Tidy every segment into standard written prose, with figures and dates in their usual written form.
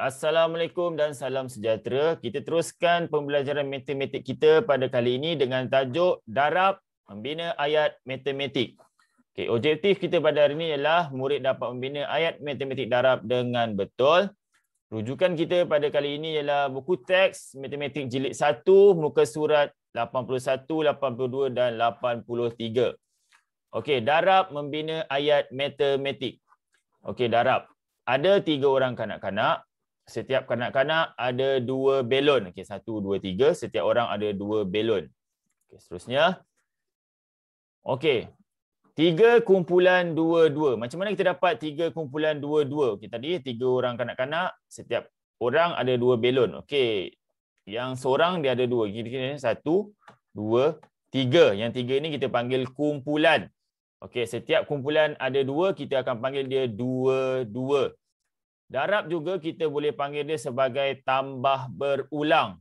Assalamualaikum dan salam sejahtera. Kita teruskan pembelajaran matematik kita pada kali ini dengan tajuk Darab Membina Ayat Matematik. Okey, objektif kita pada hari ini ialah murid dapat membina ayat matematik darab dengan betul. Rujukan kita pada kali ini ialah buku teks matematik jilid 1 muka surat 81, 82 dan 83. Okey, darab membina ayat matematik. Okey, darab. Ada 3 orang kanak-kanak. Setiap kanak-kanak ada 2 belon. Okey, 1, 2, 3. Setiap orang ada 2 belon. Okey, seterusnya. Okey. 3 kumpulan 2-2. Macam mana kita dapat 3 kumpulan 2-2? Okey, tadi 3 orang kanak-kanak, setiap orang ada 2 belon. Okey. Yang seorang dia ada 2. Kira-kira 1, 2, 3. Yang 3 ini kita panggil kumpulan. Okey, setiap kumpulan ada 2, kita akan panggil dia 2-2. Darab juga kita boleh panggil dia sebagai tambah berulang.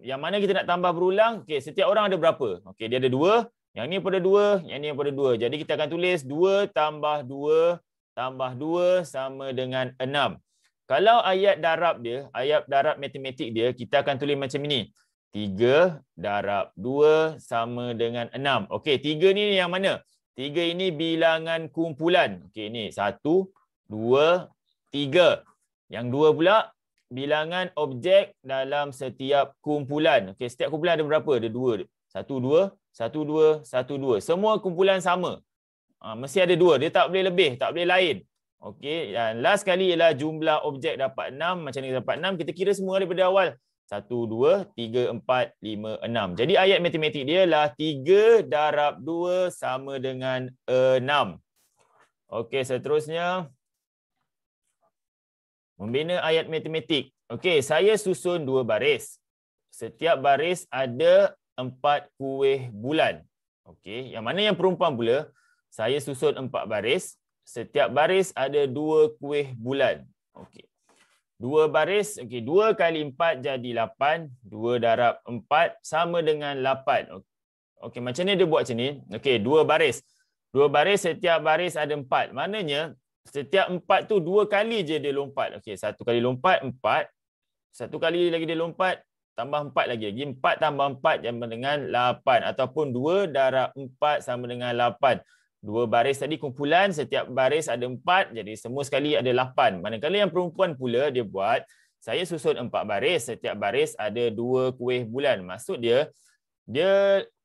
Yang mana kita nak tambah berulang? Okey, setiap orang ada berapa? Okey, dia ada 2. Yang ni pada 2, yang ni pada 2. Jadi kita akan tulis 2 tambah 2 tambah 2 sama dengan 6. Kalau ayat darab dia, ayat darab matematik dia, kita akan tulis macam ini. 3 darab 2 sama dengan 6. Okey, 3 ni yang mana? 3 ini bilangan kumpulan. Okey, ni 1, 2, 3. Yang 2 pula bilangan objek dalam setiap kumpulan. Okey, setiap kumpulan ada berapa? Ada 2. 1, 2, 1, 2, 1, 2. Semua kumpulan sama. Mesti ada 2. Dia tak boleh lebih, tak boleh lain. Okey, dan last sekali ialah jumlah objek dapat 6. Macam ni kita dapat 6, kita kira semua daripada awal. 1, 2, 3, 4, 5, 6. Jadi ayat matematik dia ialah 3 darab 2 sama dengan 6. Okey, seterusnya. Membina ayat matematik. Okey, saya susun 2 baris. Setiap baris ada 4 kuih bulan. Okey, yang mana yang perempuan pula? Saya susun 4 baris. Setiap baris ada 2 kuih bulan. Okey. 2 baris, okey, 2 kali 4 jadi 8. 2 darab 4 sama dengan 8. Okey, macam ni dia buat macam ni. Okey, 2 baris. 2 baris, setiap baris ada 4. Maknanya setiap 4 tu 2 kali je dia lompat. Okey, 1 kali lompat 4. 1 kali lagi dia lompat tambah 4 lagi. 4 tambah 4 sama dengan 8 ataupun 2 darab 4 sama dengan 8. 2 baris tadi kumpulan, setiap baris ada 4, jadi semua sekali ada 8. Manakala yang perempuan pula dia buat, saya susun 4 baris, setiap baris ada 2 kuih bulan. Maksud dia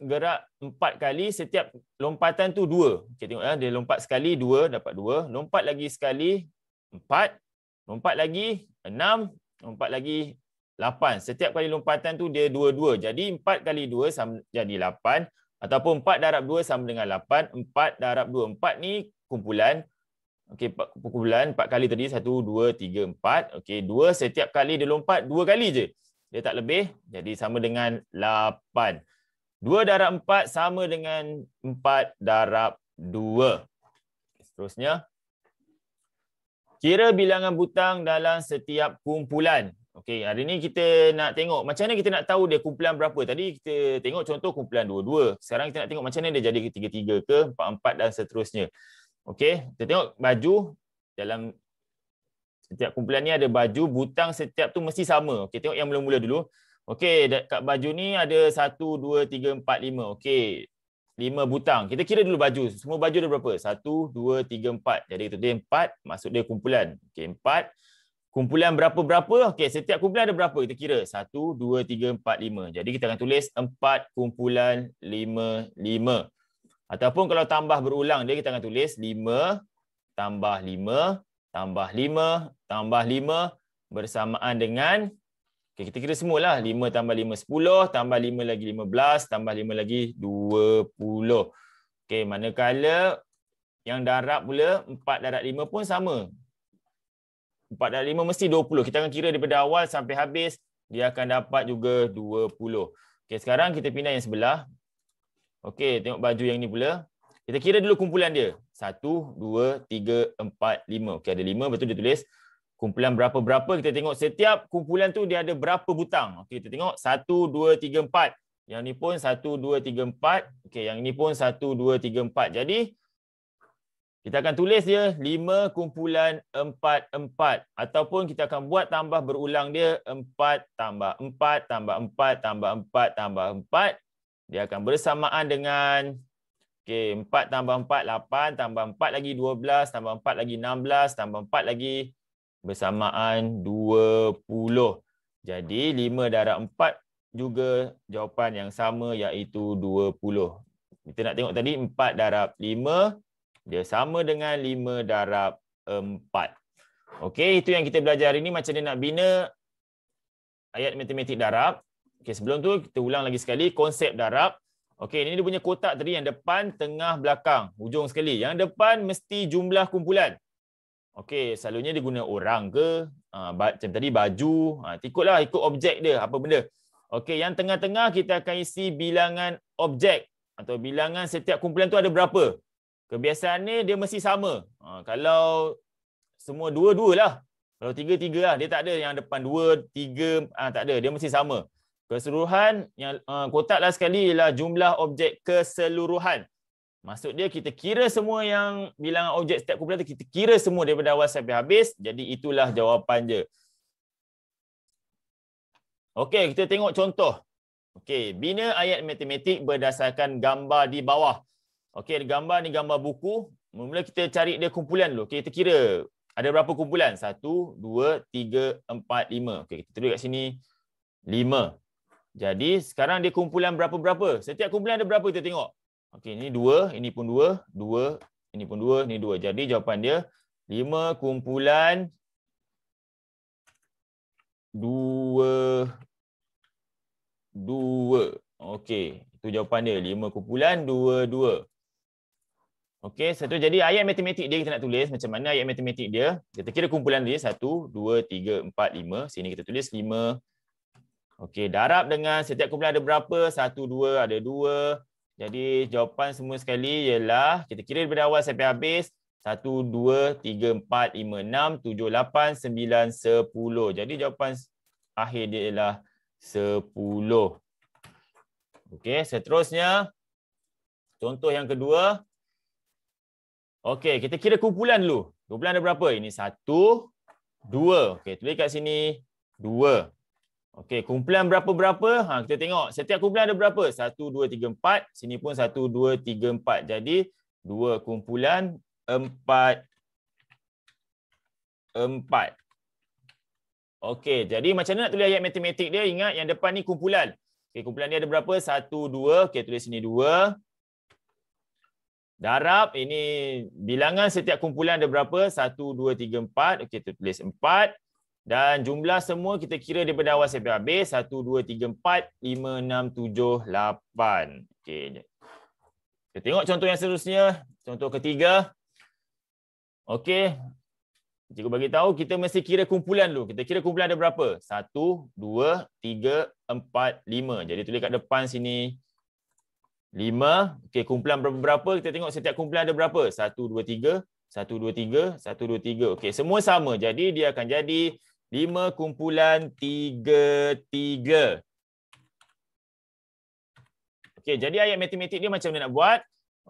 gerak 4 kali, setiap lompatan tu 2. Okey, tengok dia lompat sekali 2 dapat 2, lompat lagi sekali 4, lompat lagi 6, lompat lagi 8. Setiap kali lompatan tu dia 2-2. Jadi 4 kali 2 sama jadi 8 ataupun 4 darab 2 sama dengan 8. 4 darab 2. 4 ni kumpulan. Okey, kumpulan 4 kali tadi 1 2 3 4. Okey, 2 setiap kali dia lompat 2 kali je. Dia tak lebih, jadi sama dengan 8. 2 darab 4 sama dengan 4 darab 2. Seterusnya. Kira bilangan butang dalam setiap kumpulan. Okey, hari ni kita nak tengok macam mana kita nak tahu dia kumpulan berapa. Tadi kita tengok contoh kumpulan 2-2. Sekarang kita nak tengok macam mana dia jadi 3-3 ke, 4-4 dan seterusnya. Okey, kita tengok baju dalam setiap kumpulan ni ada baju, butang setiap tu mesti sama. Okey, tengok yang mula-mula dulu. Okey, kat baju ni ada 1, 2, 3, 4, 5. Okey, 5 butang. Kita kira dulu baju. Semua baju ada berapa? 1, 2, 3, 4. Jadi itu dia 4, maksud dia kumpulan. Okey, 4. Kumpulan berapa-berapa? Okey, setiap kumpulan ada berapa? Kita kira 1, 2, 3, 4, 5. Jadi kita akan tulis 4 kumpulan 5, 5. Ataupun kalau tambah berulang dia, kita akan tulis 5 tambah 5 tambah 5 tambah 5 bersamaan dengan, okey, kita kira semualah. 5 tambah 5, 10. Tambah 5 lagi 15. Tambah 5 lagi 20. Okey, manakala yang darab pula 4 darab 5 pun sama. 4 darab 5 mesti 20. Kita akan kira daripada awal sampai habis. Dia akan dapat juga 20. Okey, sekarang kita pindah yang sebelah. Okey, tengok baju yang ni pula. Kita kira dulu kumpulan dia. 1, 2, 3, 4, 5. Okey, ada 5. Betul dia tulis kumpulan berapa-berapa. Kita tengok setiap kumpulan tu dia ada berapa butang. Okey, kita tengok 1, 2, 3, 4. Yang ni pun 1, 2, 3, 4. Okey, yang ni pun 1, 2, 3, 4. Jadi Kita akan tulis dia 5/44 ataupun kita akan buat tambah berulang dia 4 tambah 4 tambah 4 tambah 4 tambah 4. Dia akan bersamaan dengan 4 tambah 4 8 tambah 4 lagi 12 tambah 4 lagi 16 tambah 4 lagi bersamaan 20. Jadi 5 darab 4 juga jawapan yang sama iaitu 20. Kita nak tengok tadi 4 darab 5 dia sama dengan 5 darab 4. Okey, itu yang kita belajar hari ini, macam mana nak bina ayat matematik darab. Okey, sebelum tu kita ulang lagi sekali konsep darab. Okey, ini dia punya kotak tadi yang depan, tengah, belakang, hujung sekali. Yang depan mesti jumlah kumpulan. Okey, selalunya dia guna orang ke, macam tadi baju, ikutlah, ikut objek dia, apa benda. Okey, yang tengah-tengah kita akan isi bilangan objek atau bilangan setiap kumpulan tu ada berapa. Kebiasaannya dia mesti sama. Kalau semua dua-dua lah. Kalau tiga-tiga lah. Dia tak ada yang depan dua, tiga, tak ada. Dia mesti sama. Keseluruhan, yang kotaklah sekali ialah jumlah objek keseluruhan. Maksud dia kita kira semua yang bilangan objek setiap kumpulan tu, kita kira semua daripada awal sampai habis. Jadi itulah jawapan je. Okey, kita tengok contoh. Okey, bina ayat matematik berdasarkan gambar di bawah. Okey, gambar ni gambar buku. Mula kita cari dia kumpulan dulu. Okey, kita kira ada berapa kumpulan? 1, 2, 3, 4, 5. Okey, kita tulis kat sini 5. Jadi sekarang dia kumpulan berapa-berapa? Setiap kumpulan ada berapa kita tengok? Okey, ini 2, ini pun 2, 2, ini pun 2, ini 2. Jadi jawapan dia 5 kumpulan 2. Okey, itu jawapan dia 5 kumpulan 2. Okey, satu. Jadi ayat matematik dia kita nak tulis macam mana ayat matematik dia. Kita kira kumpulan dia 1, 2, 3, 4, 5. Sini kita tulis 5. Okey, darab dengan setiap kumpulan ada berapa? 1, 2, ada 2. Jadi jawapan semua sekali ialah kita kira daripada awal sampai habis 1, 2, 3, 4, 5, 6, 7, 8, 9, 10. Jadi jawapan akhir dia ialah 10. Okey, seterusnya contoh yang kedua. Okey, kita kira kumpulan dulu. Kumpulan ada berapa? Ini 1, 2. Okey, tulis kat sini 2. Okey, kumpulan berapa-berapa? Kita tengok. Setiap kumpulan ada berapa? 1, 2, 3, 4. Sini pun 1, 2, 3, 4. Jadi 2 kumpulan 4. Okey, jadi macam mana nak tulis ayat matematik dia? Ingat yang depan ni kumpulan. Okey, kumpulan dia ada berapa? 1, 2. Okey, tulis sini 2. Darab, ini bilangan setiap kumpulan ada berapa? 1, 2, 3, 4. Okey, tulis 4. Dan jumlah semua kita kira daripada awal sampai habis. 1, 2, 3, 4, 5, 6, 7, 8. Okey. Kita tengok contoh yang seterusnya. Contoh ketiga. Okey. Cikgu bagi tahu kita mesti kira kumpulan dulu. Kita kira kumpulan ada berapa? 1, 2, 3, 4, 5. Jadi tulis kat depan sini 5. Okey, kumpulan berapa? Kita tengok setiap kumpulan ada berapa? 1, 2, 3, 1, 2, 3, 1, 2, 3. Okey, semua sama. Jadi dia akan jadi 5 kumpulan 3, 3. Okey, jadi ayat matematik dia macam mana nak buat?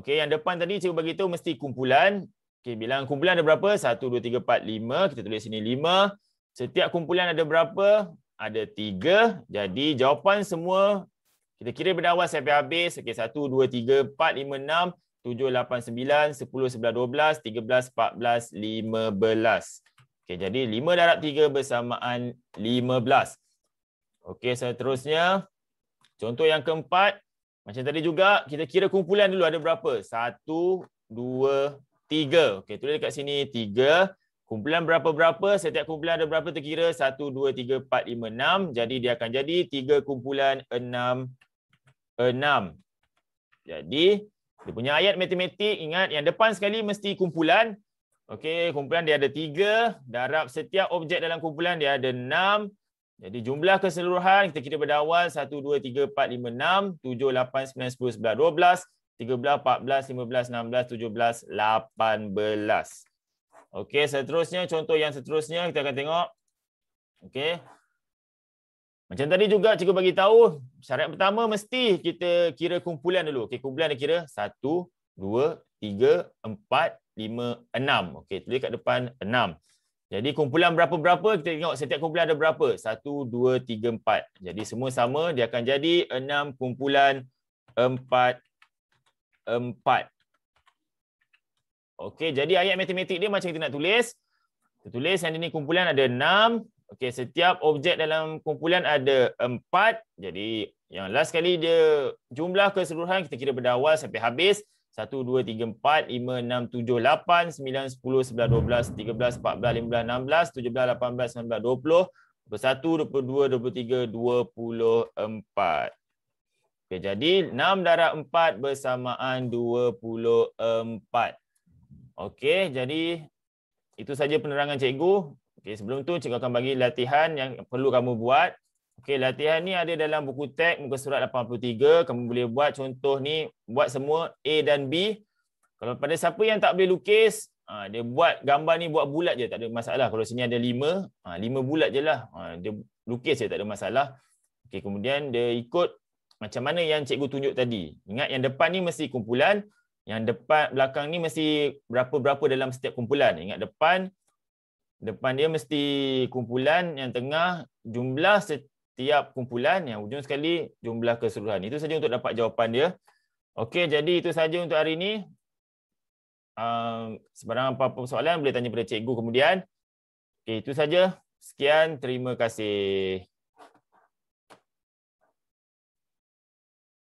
Okey, yang depan tadi cikgu bagi tahu mesti kumpulan. Okey, bilangan kumpulan ada berapa? 1, 2, 3, 4, 5. Kita tulis sini 5. Setiap kumpulan ada berapa? Ada 3. Jadi jawapan semua kita kira daripada awal sampai habis. Okey, 1, 2, 3, 4, 5, 6, 7, 8, 9, 10, 11, 12, 13, 14, 15. Okey, jadi 5 darab 3 bersamaan 15. Okey, seterusnya. Contoh yang keempat. Macam tadi juga, kita kira kumpulan dulu ada berapa? 1, 2, 3. Okey, tulis dekat sini 3. Kumpulan berapa-berapa? Setiap kumpulan ada berapa terkira? 1, 2, 3, 4, 5, 6. Jadi dia akan jadi 3 kumpulan 6. Jadi, dia punya ayat matematik, ingat yang depan sekali mesti kumpulan. Okey, kumpulan dia ada 3. Darab setiap objek dalam kumpulan dia ada 6. Jadi jumlah keseluruhan kita kira pada awal 1, 2, 3, 4, 5, 6, 7, 8, 9, 10, 11, 12, 13, 14, 15, 16, 17, 18. Okey, seterusnya contoh yang seterusnya kita akan tengok. Okey. Macam tadi juga cikgu bagi tahu, syarat pertama mesti kita kira kumpulan dulu. Okey, kumpulan dia kira 1, 2, 3, 4, 5, 6. Okey, tulis kat depan 6. Jadi kumpulan berapa-berapa, kita tengok setiap kumpulan ada berapa. 1, 2, 3, 4. Jadi semua sama, dia akan jadi 6 kumpulan 4, 4. Okey, jadi ayat matematik dia macam kita nak tulis. Kita tulis yang ini kumpulan ada 6. Okey, setiap objek dalam kumpulan ada 4. Jadi yang last kali dia jumlah keseluruhan kita kira pada awal sampai habis. 1, 2, 3, 4, 5, 6, 7, 8, 9, 10, 11, 12, 13, 14, 15, 16, 17, 18, 19, 20, 21, 22, 23, 24. Okey, jadi 6 darab 4 bersamaan 24. Okey, jadi itu saja penerangan cikgu. Okey, sebelum tu cikgu akan bagi latihan yang perlu kamu buat. Okey, latihan ni ada dalam buku teks muka surat 83. Kamu boleh buat contoh ni, buat semua A dan B. Kalau pada siapa yang tak boleh lukis, dia buat gambar ni buat bulat je, tak ada masalah. Kalau sini ada 5, 5 bulat je lah. Dia lukis je, tak ada masalah. Okey, kemudian dia ikut macam mana yang cikgu tunjuk tadi. Ingat yang depan ni mesti kumpulan. Yang depan belakang ni mesti berapa-berapa dalam setiap kumpulan. Ingat depan dia mesti kumpulan, yang tengah jumlah setiap kumpulan, yang ujung sekali jumlah keseluruhan. Itu saja untuk dapat jawapan dia. Okey, jadi itu saja untuk hari ini. Sebarang apa-apa soalan boleh tanya pada cikgu kemudian. Okey, itu saja. Sekian, terima kasih.